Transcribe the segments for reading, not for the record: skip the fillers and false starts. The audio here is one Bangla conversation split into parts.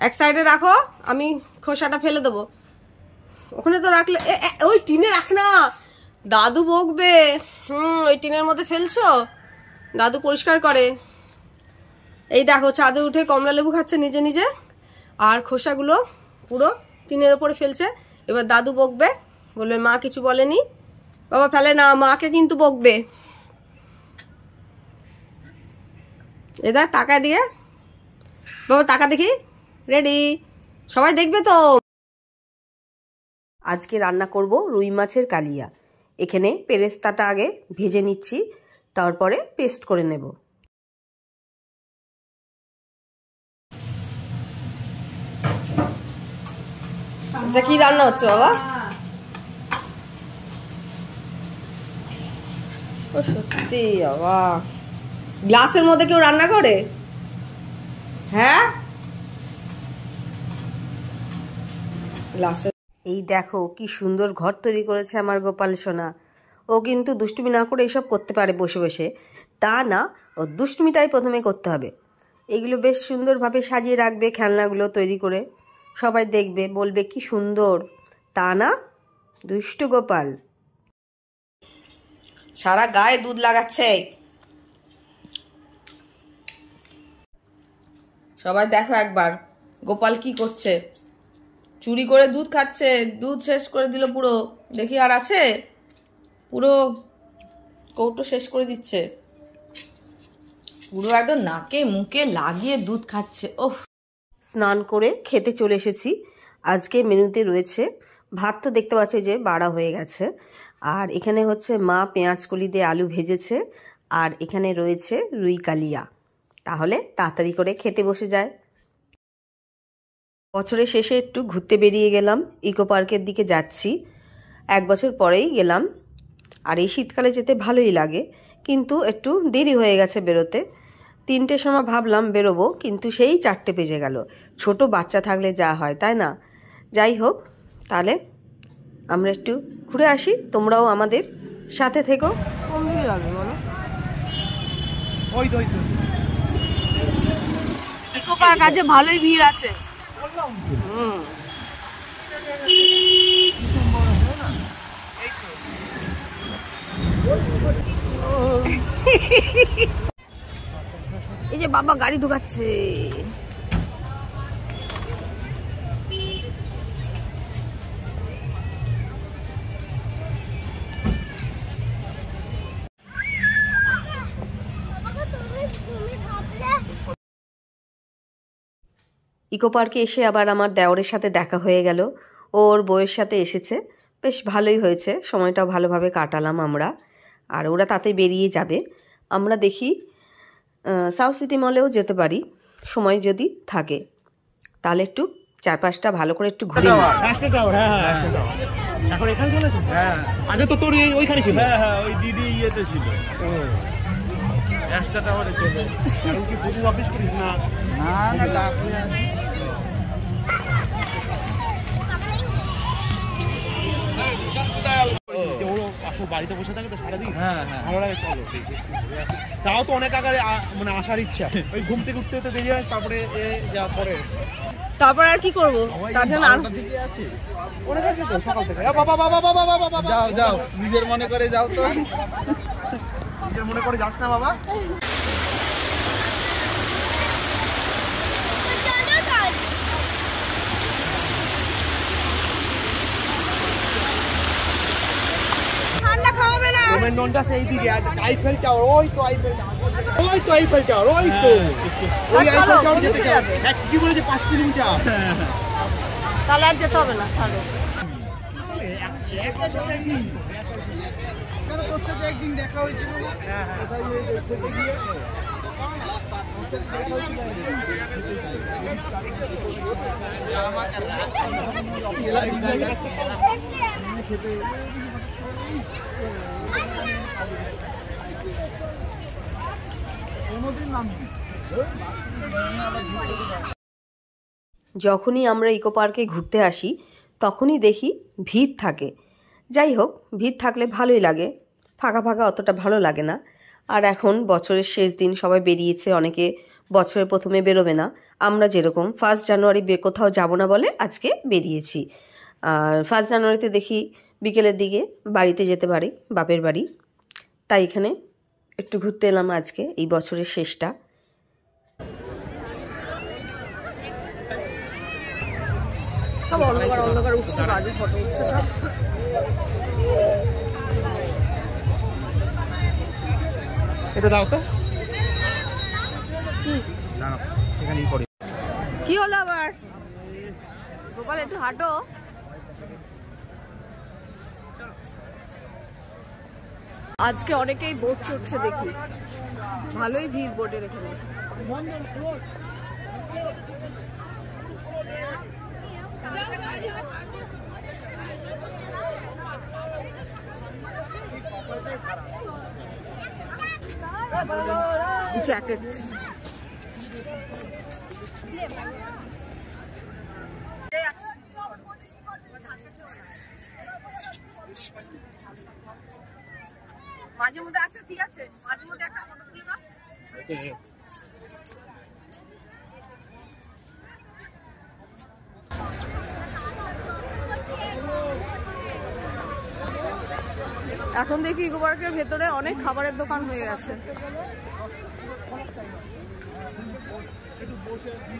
এক সাইডে রাখো, আমি খোসাটা ফেলে দেবো। ওখানে তো রাখলে ওই টিনে রাখ না, দাদু বকবে। ওই টিনের মধ্যে ফেলছো, দাদু পরিষ্কার করে। এই দেখো ছাদে উঠে কমলা লেবু খাচ্ছে নিজে নিজে, আর খোসাগুলো পুরো টিনের ওপরে ফেলছে। এবার দাদু বকবে, বলবে মা কিছু বলেনি। বাবা ফেলে না, মাকে কিন্তু বকবে। এবার তাকায় দিয়ে, বাবা তাকা দেখি, রেডি, সবাই দেখবে তো। আজকে রান্না করব রুই মাছের কালিয়া। এখানে পেরেস্তাটা আগে ভেজে নিচ্ছি, তারপরে পেস্ট করে নেব। এটা কি রান্না হচ্ছে বাবা? ও সত্যি বাবা, গ্লাসের মধ্যে কেউ রান্না করে? হ্যাঁ, গ্লাসে। এই দেখো কি সুন্দর ঘর তৈরি করেছে আমার গোপাল সোনা। ও কিন্তু দুষ্টুমি না করে এইসব করতে পারে বসে বসে, তা না, ও দুষ্টুমিটাই প্রথমে করতে হবে। এগুলো বেশ সুন্দরভাবে সাজিয়ে রাখবে, খেলনাগুলো তৈরি করে, সবাই দেখবে বলবে কি সুন্দর, তা না, দুষ্টু গোপাল। সারা গায়ে দুধ লাগাচ্ছে। সবাই দেখো একবার গোপাল কি করছে, চুরি করে দুধ খাচ্ছে। দুধ শেষ করে দিল পুরো, দেখি আর আছে? পুরো কৌটো শেষ করে দিচ্ছে, পুরো একদম নাকে মুখে লাগিয়ে দুধ খাচ্ছে। ওহ, স্নান করে খেতে চলে এসেছি। আজকে মেনুতে রয়েছে ভাত, তো দেখতে পাচ্ছি যে বাড়া হয়ে গেছে, আর এখানে হচ্ছে মা পেঁয়াজ কলি দিয়ে আলু ভেজেছে, আর এখানে রয়েছে রুই কালিয়া। তাহলে তাড়াতাড়ি করে খেতে বসে যায়। বছরের শেষে একটু ঘুরতে বেরিয়ে গেলাম, ইকো পার্কের দিকে যাচ্ছি। 1 বছর পরেই গেলাম, আর এই শীতকালে যেতে ভালোই লাগে, কিন্তু একটু দেরি হয়ে গেছে বেরোতে। 3টের সময় ভাবলাম বেরোবো, কিন্তু সেই 4টে বেজে গেল। ছোট বাচ্চা থাকলে যা হয়, তাই না? যাই হোক, তাহলে আমরা একটু ঘুরে আসি, তোমরাও আমাদের সাথে থেকো। কোন দিকে যাবে বলো? ইকো পার্ক আছে, ভালোই ভিড় আছে। এই যে বাবা গাড়ি ঢুকাচ্ছে। ইকো পার্কে এসে আবার আমার দেওরের সাথে দেখা হয়ে গেল, ওর বউয়ের সাথে এসেছে। বেশ ভালোই হয়েছে, সময়টাও ভালোভাবে কাটালাম আমরা। আর ওরা তাতে বেরিয়ে যাবে। আমরা দেখি সাউথ সিটি মলেও যেতে পারি, সময় যদি থাকে। তাহলে একটু চারপাশটা ভালো করে একটু ঘুরে। এখন এখানে চলেছে? হ্যাঁ, আগে তো তোর ওইখানে ছিল। হ্যাঁ হ্যাঁ, ওই দিদি ইয়েতে ছিল। রাস্তা টাওয়ারে চলে। এখন কি পুলিশ অফিস করিস না? না না, ডাকলে বাড়িতে বসে থাকে তো সারাদিন। হ্যাঁ হ্যাঁ, ভালো লাগে। চলো, তাও তো অনেক আগে মানে আসার ইচ্ছা। ওই ঘুম থেকে উঠতে দেরি হয়, তারপরে যা পরে, তারপর আর কি করবো, তার জন্য আর আছে অনেক আছে তো সকাল থেকে। বাবা বাবা বাবা বাবা, যাও যাও, নিজের মনে করে যাও তো। নিজের মনে করে যাস না বাবা। ঠান্ডা খাওয়াবে না। রোমেন্ডনটা সেই দিকে আছে, আইফেল টাওয়ার, ওই তো আইফেল টাওয়ার, ওই তো আইফেল টাওয়ার, ওই তো ওই আইফেল টাওয়ার যেতে হবে। হ্যাঁ, কি বলেছে 5 কিলোমিটার। তাহলে আর যেতে হবে না, ছাড়ো। তোর সাথে একদিন দেখা হয়েছিল না? হ্যাঁ হ্যাঁ, কোথায় গিয়ে যখনই আমরা ইকো পার্কে ঘুরতে আসি তখনই দেখি ভিড় থাকে। যাই হোক, ভিড় থাকলে ভালোই লাগে, ফাঁকা ফাঁকা অতটা ভালো লাগে না। আর এখন বছরের শেষ দিন, সবাই বেরিয়েছে, অনেকে বছরের প্রথমে বেরোবে না, আমরা যেরকম 1 জানুয়ারি কোথাও যাব না বলে আজকে বেরিয়েছি। আর 1 জানুয়ারিতে দেখি বিকেলের দিকে বাড়িতে যেতে পারি, বাপের বাড়ি। তাই এখানে একটু ঘুরতে এলাম আজকে, এই বছরের শেষটা। সব অন্ধকার অন্ধকার উঠছে, বাজে ফটো উঠছে সব। এটা দাও তো, কি দাঁড়াও এখানেই করি। কি হলো আবার? গোপাল একটু হাঁটো। আজকে অনেকেই বোট চড়ছে দেখি, ভালোই ভিড় বোটের এখানে। জ্যাকেট মাঝে মধ্যে আছে, ঠিক আছে, মাঝে মধ্যে একটা ফটো তুলে দাও। এখন দেখি ইকো পার্কের ভেতরে অনেক খাবারের দোকান হয়ে গেছে,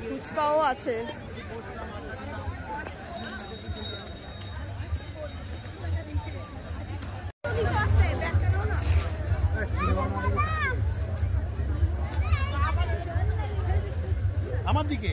ফুচকাও আছে। আমার দিকে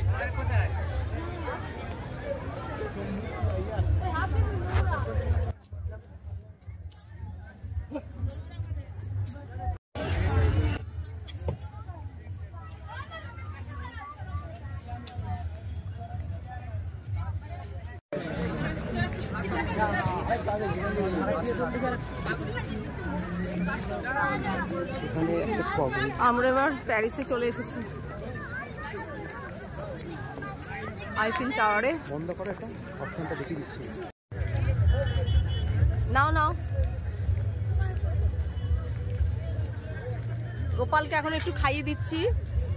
আমরা এবার প্যারিসে চলে এসেছি, আইফেল টাওয়ারে। বন্ধ করে একটা অপশনটা দেখিয়ে দিচ্ছি। নাও নাও, গোপালকে এখন একটু খাইয়ে দিচ্ছি,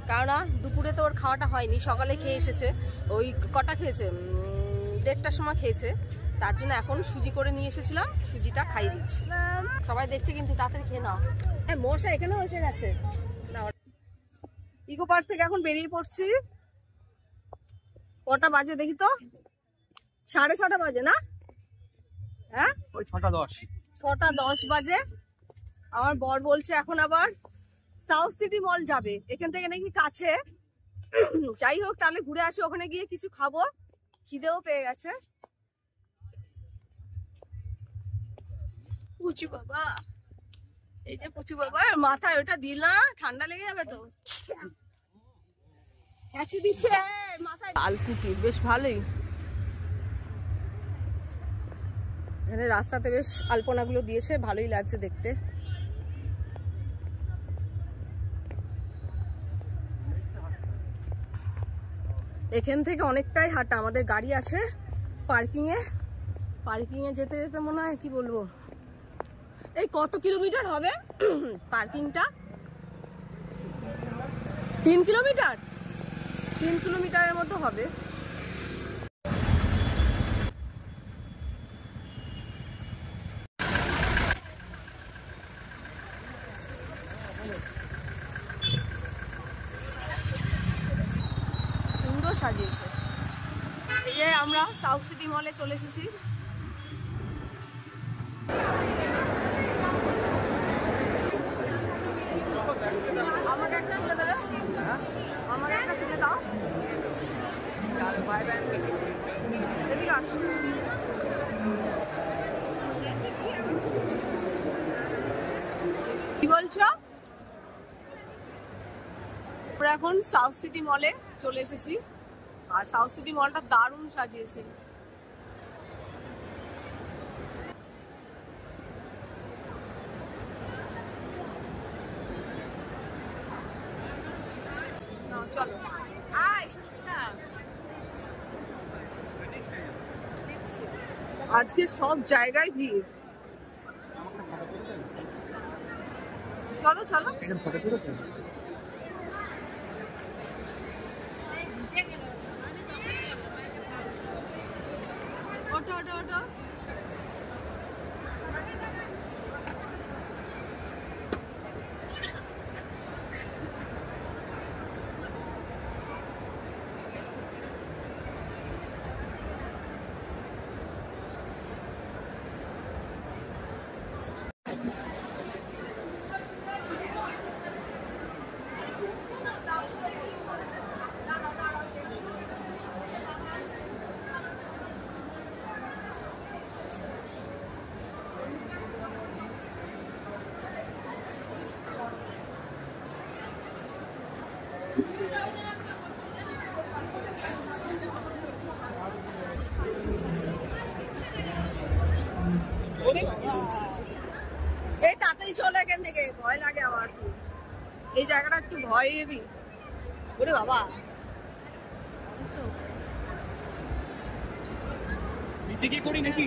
কেননা দুপুরে তো ওর খাওয়াটা হয়নি, সকালে খেয়ে এসেছে। ওই কটা খেয়েছে, 1:30টার সময় খেয়েছে, তার জন্য এখন সুজি করে নিয়ে এসেছিলাম, সুজিটা খাইয়ে দিচ্ছি। সবাই দেখছে কিন্তু, তাড়াতাড়ি খেয়ে নাও। মশা এখানেও এসে গেছে। ইকো পার্ক থেকে এখন বেরিয়ে পড়ছি। কটা বাজে দেখি তো? 6:30 বাজে না? হ্যাঁ, ওই 6:10। 6:10 বাজে। আমার বর বলছে এখন আবার সাউথ সিটি মল যাবে, এখান থেকে নাকি কাছে। যাই হোক, তাহলে ঘুরে আসি, ওখানে গিয়ে কিছু খাবো, খিদেও পেয়ে গেছে। পুচু বাবা, এই যে পুচু বাবা, মাথায় ওটা দিলা, ঠান্ডা লেগে যাবে তো। ক্যাচি দিচ্ছে মাথায়। আলকুটি বেশ ভালোই, এখানে রাস্তাতে বেশ আলপনাগুলো দিয়েছে, ভালোই লাগছে দেখতে। এখান থেকে অনেকটাই হাঁটা, আমাদের গাড়ি আছে পার্কিংয়ে। পার্কিংয়ে যেতে যেতে মনে হয় কি বলবো, এই কত কিলোমিটার হবে পার্কিংটা? 3 কিলোমিটার, 3 কিলোমিটারের মতো হবে। সুন্দর সাজিয়েছে। এই যে আমরা সাউথ সিটি মলে চলে এসেছি। আমাকে একটা তুলে দেবে, আমাকে একটা তুলে দাও। এদিকে আসো। কি বলছো? আমরা এখন সাউথ সিটি মলে চলে এসেছি, আর সাউথ সিটি মলটা দারুণ সাজিয়েছে। চলো, আজকে সব জায়গায় ভিড়। চলো চলো, ওঠো ওঠো ওঠো। এই তাড়াতাড়ি চলে এখান থেকে, ভয় লাগে আমার। এই জায়গাটা একটু ভয়েরই। ওরে বাবা, নিচে কি করি নাকি?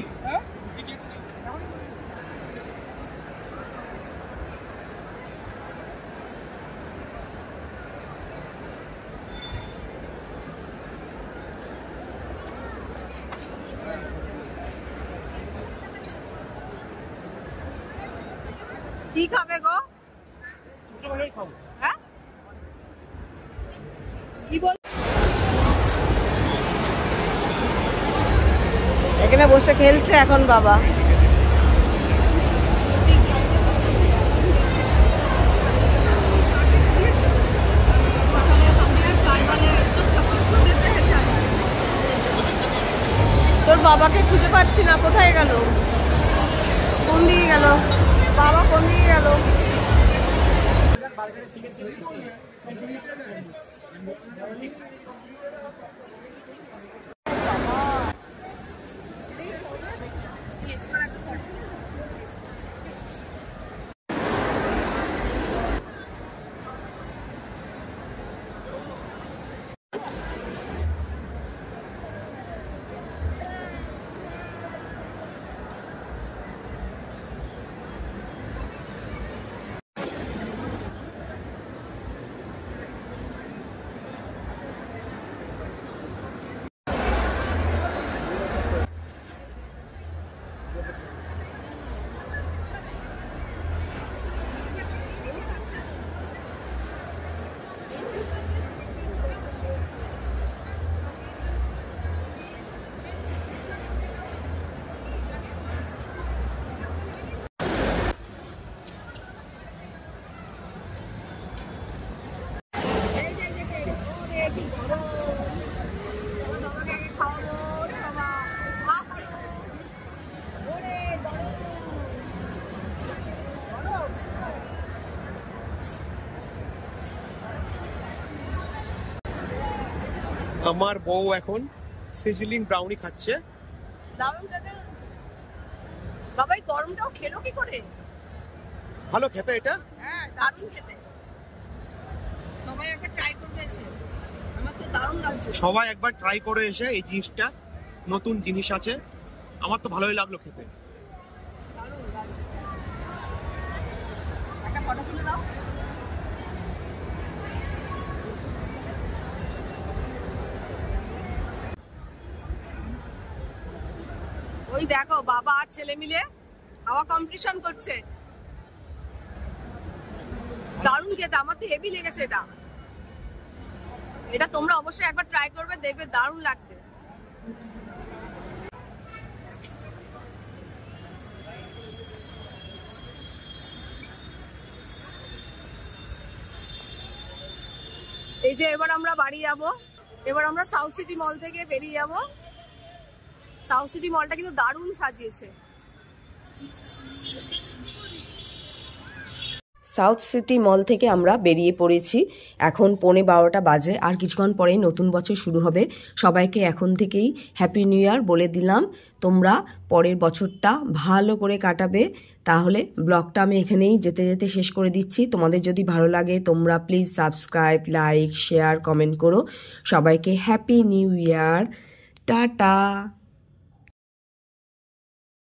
কি খাবে গো? হ্যাঁ কি বল? এখানে বসে খেলছে এখন বাবা। তোর বাবাকে খুঁজে পাচ্ছি না, কোথায় গেল? কোন দিকে গেল বাবা? কোন দিকে গেল? আমার বউ এখন সিজলিং ব্রাউনি খাচ্ছে। দারুণ খেতে বাবা। এই গরমটাও খেলো কি করে? ভালো খেতে এটা। হ্যাঁ দারুণ খেতে। সবাই একবার ট্রাই করবে এসে, আমার তো দারুণ লাগছে। সবাই একবার ট্রাই করে এসে, এই জিনিসটা নতুন জিনিস আছে, আমার তো ভালোই লাগলো খেতে। দারুণ দারুণ। একটা ফটো তুলে দাও। ওই দেখো বাবা আর ছেলে মিলে খাওয়া কম্পিটিশন করছে। দারুণ খেতে, আমার তো হেভি লেগেছে এটা। এটা তোমরা অবশ্যই একবার ট্রাই করবে, দেখবে দারুণ লাগবে। এই যে এবার আমরা বাড়ি যাব, এবার আমরা সাউথ সিটি মল থেকে বেরিয়ে যাব। সাউথ সিটি মলটা কিন্তু দারুণ সাজিয়েছে। সাউথ সিটি মল থেকে আমরা বেরিয়ে পড়েছি। এখন 11:15 বাজে, আর কিছুক্ষণ পরেই নতুন বছর শুরু হবে। সবাইকে এখন থেকেই হ্যাপি নিউ ইয়ার বলে দিলাম। তোমরা পরের বছরটা ভালো করে কাটাবে। তাহলে ব্লগটা আমি এখানেই যেতে যেতে শেষ করে দিচ্ছি। তোমাদের যদি ভালো লাগে তোমরা please subscribe, like, share, comment করো। সবাইকে হ্যাপি নিউ ইয়ার, টাটা।